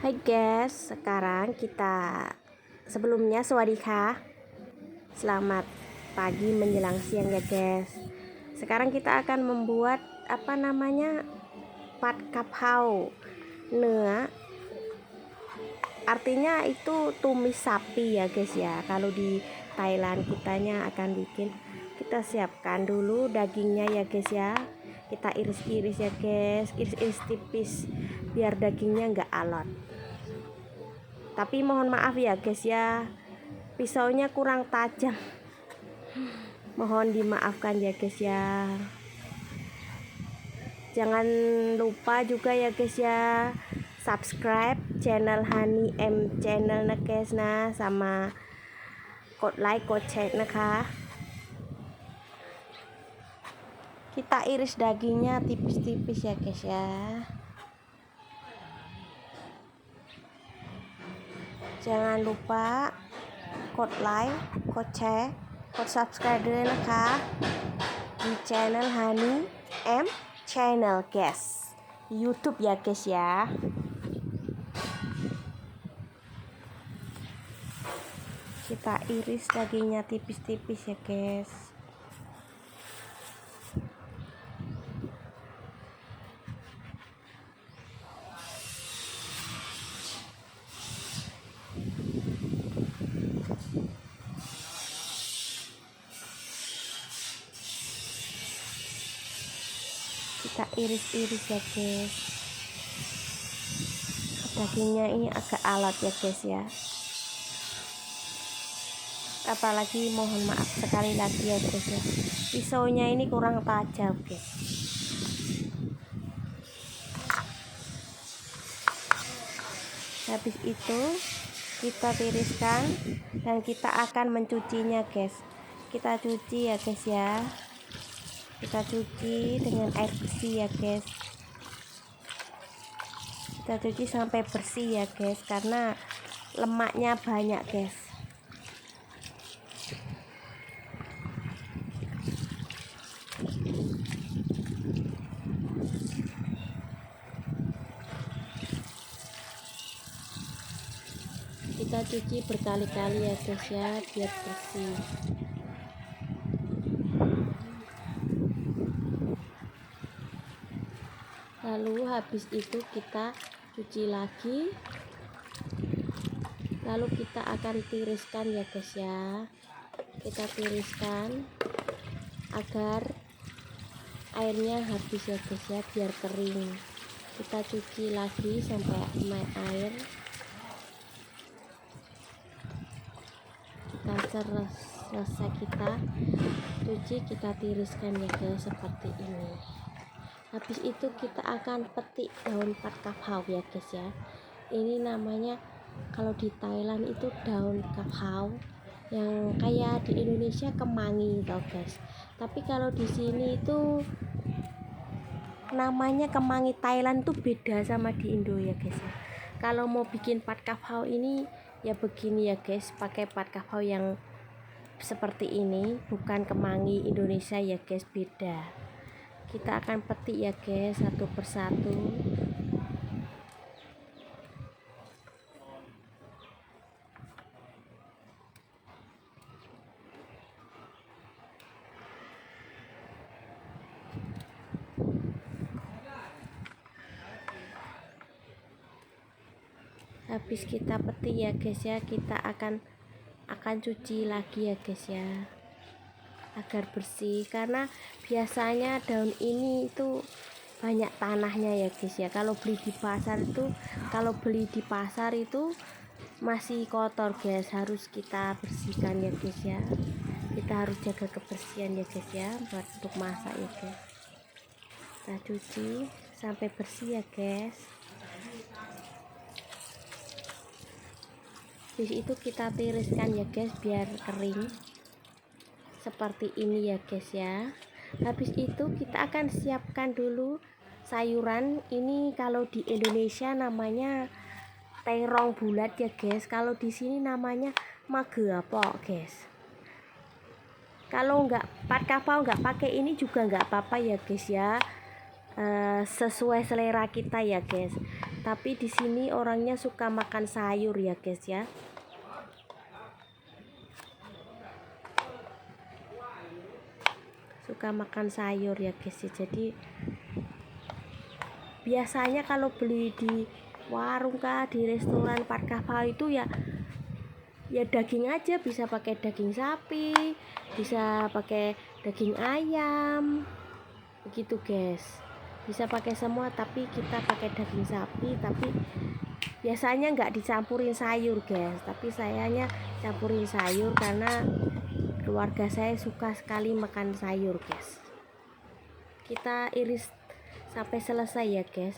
Hai guys, sekarang kita sebelumnya sawadika. Selamat pagi menjelang siang ya guys. Sekarang kita akan membuat pat kaphao นื้อ. Artinya itu tumis sapi ya guys ya. Kalau di Thailand kitanya akan bikin, kita siapkan dulu dagingnya ya guys ya. Kita iris-iris ya guys, iris-iris tipis biar dagingnya nggak alot. Tapi mohon maaf ya guys ya, pisaunya kurang tajam. Mohon dimaafkan ya guys ya. Jangan lupa juga ya guys ya, subscribe channel Hani M channel นะ guys นะ sama กดไลค์กดแชร์นะคะ Kita iris dagingnya tipis-tipis ya guys ya. Jangan lupa กดไลค์กดแชร์กด subscribe ด้วยนะคะdi channel Hani M channel guys, YouTube ya guys ya. Kita iris dagingnya tipis-tipis ya guys. Kita iris-iris ya guys. Dagingnya ini agak alot ya guys ya. Apalagi mohon maaf sekali lagi ya guys ya, pisaunya ini kurang tajam guys. Habis itu kita tiriskan dan kita akan mencucinya guys. Kita cuci ya guys ya. Kita cuci dengan air bersih ya guys. Kita cuci sampai bersih ya guys, karena lemaknya banyak guys. Kita cuci berkali-kali ya guys ya, biar bersih. Lalu habis itu kita cuci lagi. Lalu kita akan tiriskan ya guys ya. Kita tiriskan agar airnya habis ya guys ya, biar kering. Kita cuci lagi sampai air. Kita selesai kita cuci, kita tiriskan ya guys seperti ini. Habis itu kita akan petik daun pat kaphao ya guys ya. Ini namanya kalau di Thailand itu daun kaphao, yang kayak di Indonesia kemangi tau guys. Tapi kalau di sini itu namanya kemangi Thailand tuh beda sama di Indo ya guys ya. Kalau mau bikin pat kaphao ini ya begini ya guys, pakai pat kaphao yang seperti ini, bukan kemangi Indonesia ya guys, beda. Kita akan petik ya guys satu persatu. Habis kita petik ya guys ya, kita akan cuci lagi ya guys ya, agar bersih, karena biasanya daun ini itu banyak tanahnya ya guys ya. Kalau beli di pasar itu masih kotor guys, harus kita bersihkan ya guys ya. Kita harus jaga kebersihan ya guys ya, buat untuk masak ya guys. Kita cuci sampai bersih ya guys. Habis itu kita tiriskan ya guys biar kering seperti ini ya guys ya. Habis itu kita akan siapkan dulu sayuran. Ini kalau di Indonesia namanya terong bulat ya guys, kalau di sini namanya mageapok guys. Kalau nggak pat kaphao nggak pakai ini juga nggak apa-apa ya guys ya, sesuai selera kita ya guys. Tapi di sini orangnya suka makan sayur ya guys ya. Suka makan sayur ya guys ya. Jadi biasanya kalau beli di warung kah, di restoran Pak Kapau itu ya daging aja, bisa pakai daging sapi, bisa pakai daging ayam, begitu guys. Bisa pakai semua, tapi kita pakai daging sapi. Tapi biasanya nggak dicampurin sayur guys, tapi sayanya campurin sayur karena keluarga saya suka sekali makan sayur guys. Kita iris sampai selesai ya guys.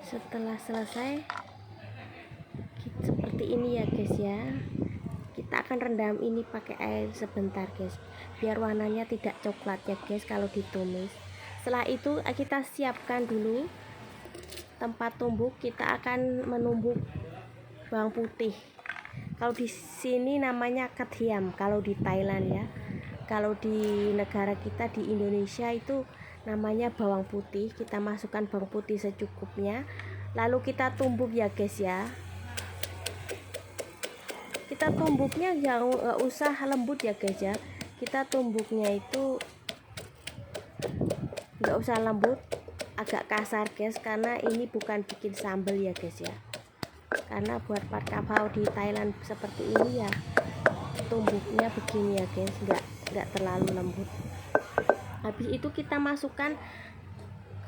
Setelah selesai seperti ini ya guys ya, kita akan rendam ini pakai air sebentar guys, biar warnanya tidak coklat ya guys kalau ditumis. Setelah itu kita siapkan dulu tempat tumbuk. Kita akan menumbuk bawang putih. Kalau di sini namanya ketiam kalau di Thailand ya. Kalau di negara kita di Indonesia itu namanya bawang putih. Kita masukkan bawang putih secukupnya, lalu kita tumbuk ya guys ya. Kita tumbuknya nggak usah lembut ya guys ya. Kita tumbuknya itu nggak usah lembut, agak kasar guys, karena ini bukan bikin sambal ya guys ya. Karena buat Pak Kapau di Thailand seperti ini ya, tumbuknya begini ya guys, nggak terlalu lembut. Habis itu kita masukkan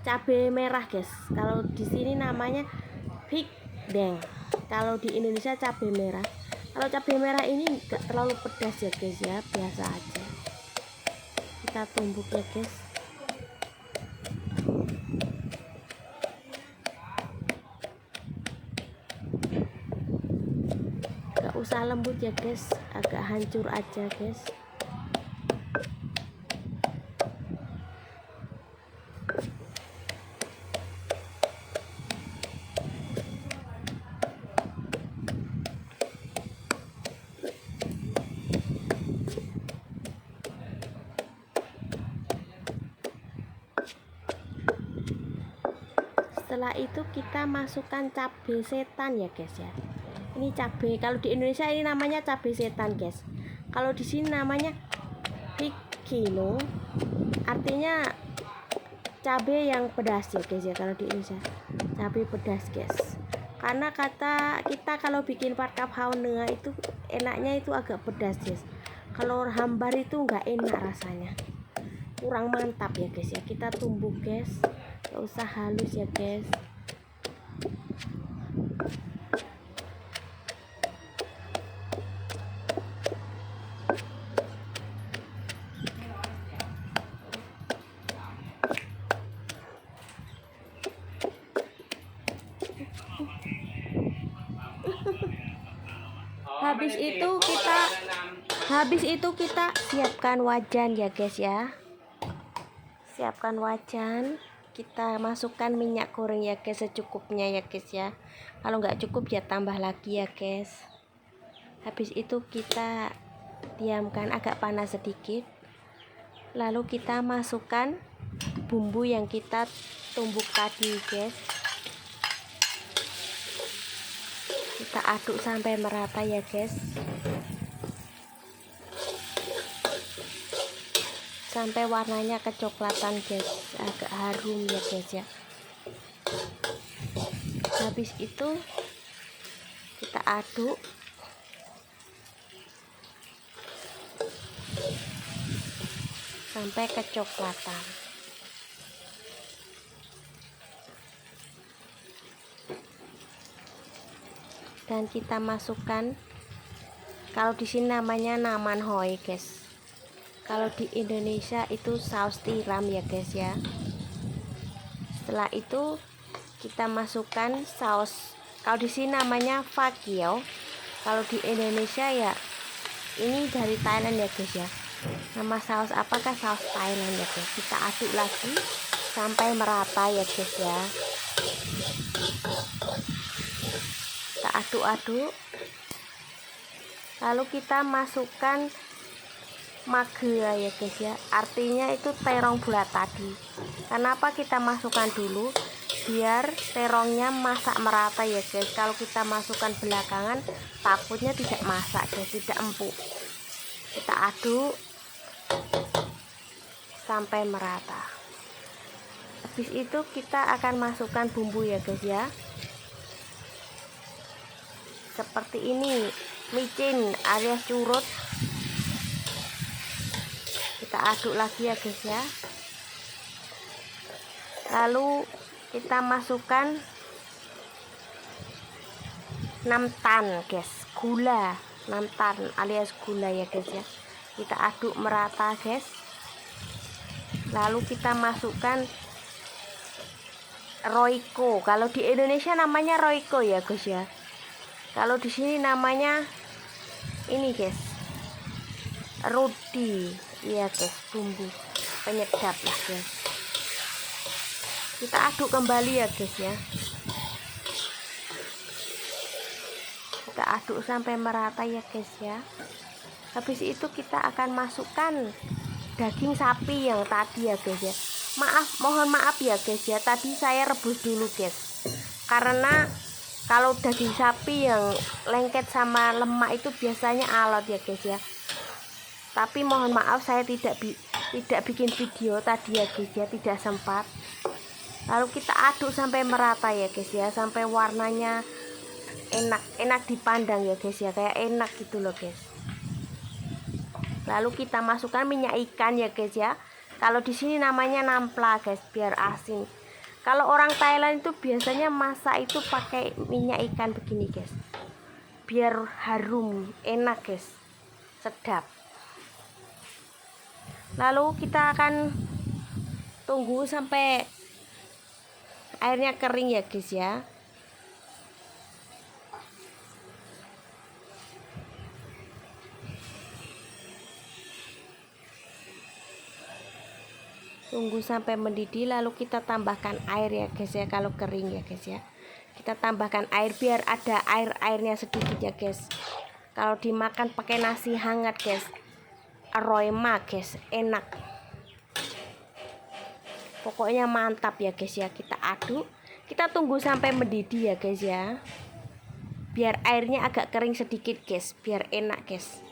cabai merah guys. Kalau di sini namanya pig deng, kalau di Indonesia cabai merah. Kalau cabai merah ini nggak terlalu pedas ya guys ya, biasa aja. Kita tumbuk ya guys. Nggak usah lembut ya guys, agak hancur aja guys. Setelah itu kita masukkan cabai setan ya guys ya. Ini cabai, kalau di Indonesia ini namanya cabai setan guys. Kalau di sini namanya picino, artinya cabai yang pedas ya guys ya. Kalau di Indonesia cabai pedas guys. Karena kata kita kalau bikin Pak Kapau itu enaknya itu agak pedas guys. Kalau hambar itu nggak enak rasanya, kurang mantap ya guys ya. Kita tumbuk guys, nggak usah halus ya guys. Habis itu kita siapkan wajan ya guys ya. Siapkan wajan, kita masukkan minyak goreng ya guys secukupnya ya guys ya. Kalau nggak cukup ya tambah lagi ya guys. Habis itu kita diamkan agak panas sedikit, lalu kita masukkan bumbu yang kita tumbuk tadi guys. Kita aduk sampai merata ya guys, sampai warnanya kecoklatan guys, agak harum ya guys ya. Habis itu kita aduk sampai kecoklatan. Dan kita masukkan, kalau di sini namanya naman hoi guys. Kalau di Indonesia itu saus tiram ya guys ya. Setelah itu kita masukkan saus, kalau di sini namanya fakio, kalau di Indonesia ya ini dari Thailand ya guys ya. Nama saus apakah? Saus Thailand ya guys. Kita aduk lagi sampai merata ya guys ya. Kita aduk-aduk, lalu kita masukkan mage ya guys ya, artinya itu terong bulat tadi. Kenapa kita masukkan dulu? Biar terongnya masak merata ya guys. Kalau kita masukkan belakangan takutnya tidak masak guys, tidak empuk. Kita aduk sampai merata. Habis itu kita akan masukkan bumbu ya guys ya, seperti ini, micin alias curut. Kita aduk lagi ya guys ya. Lalu kita masukkan 6 tan guys, gula 6 tan alias gula ya guys ya. Kita aduk merata guys. Lalu kita masukkan Royco. Kalau di Indonesia namanya Royco ya guys ya. Kalau di sini namanya ini guys, roti ya guys, bumbu penyedap lah guys. Kita aduk kembali ya guys ya. Kita aduk sampai merata ya guys ya. Habis itu kita akan masukkan daging sapi yang tadi ya guys ya. Mohon maaf ya guys ya, tadi saya rebus dulu guys, karena kalau daging sapi yang lengket sama lemak itu biasanya alot ya guys ya. Tapi mohon maaf saya tidak bikin video tadi ya guys ya, tidak sempat. Lalu kita aduk sampai merata ya guys ya, sampai warnanya enak dipandang ya guys ya, kayak enak gitu loh guys. Lalu kita masukkan minyak ikan ya guys ya. Kalau di sini namanya nampla guys, biar asin. Kalau orang Thailand itu biasanya masak itu pakai minyak ikan begini guys, biar harum, enak guys, sedap. Lalu kita akan tunggu sampai airnya kering ya guys ya. Tunggu sampai mendidih, lalu kita tambahkan air ya guys ya. Kalau kering ya guys ya, kita tambahkan air biar ada airnya sedikit ya guys. Kalau dimakan pakai nasi hangat guys, aroma guys, enak, pokoknya mantap ya guys ya. Kita aduk, kita tunggu sampai mendidih ya guys ya, biar airnya agak kering sedikit guys, biar enak guys.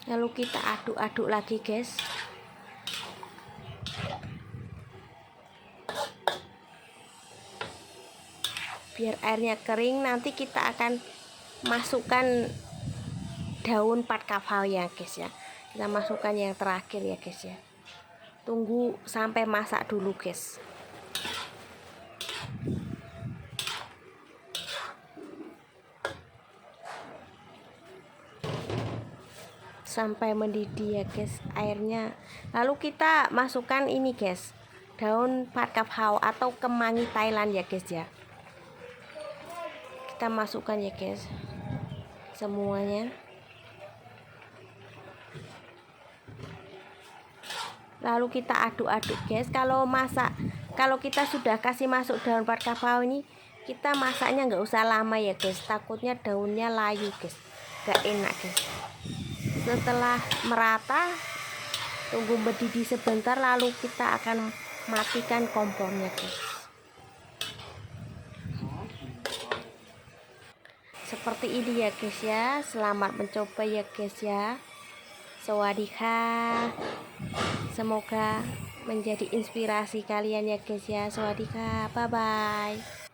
Lalu kita aduk-aduk lagi guys. Biar airnya kering, nanti kita akan masukkan daun pat kafau ya guys ya. Kita masukkan yang terakhir ya guys ya. Tunggu sampai masak dulu guys. Sampai mendidih ya guys airnya. Lalu kita masukkan ini guys, daun pat kafau atau kemangi Thailand ya guys ya. Kita masukkan ya guys semuanya. Lalu kita aduk-aduk guys. Kalau kita sudah kasih masuk daun pat kafau ini, kita masaknya nggak usah lama ya guys, takutnya daunnya layu guys, nggak enak guys. Setelah merata, tunggu mendidih sebentar, lalu kita akan matikan kompornya guys. Seperti ini ya guys ya. Selamat mencoba ya guys ya. Sawadika. Semoga menjadi inspirasi kalian ya guys ya. Sawadika, bye bye.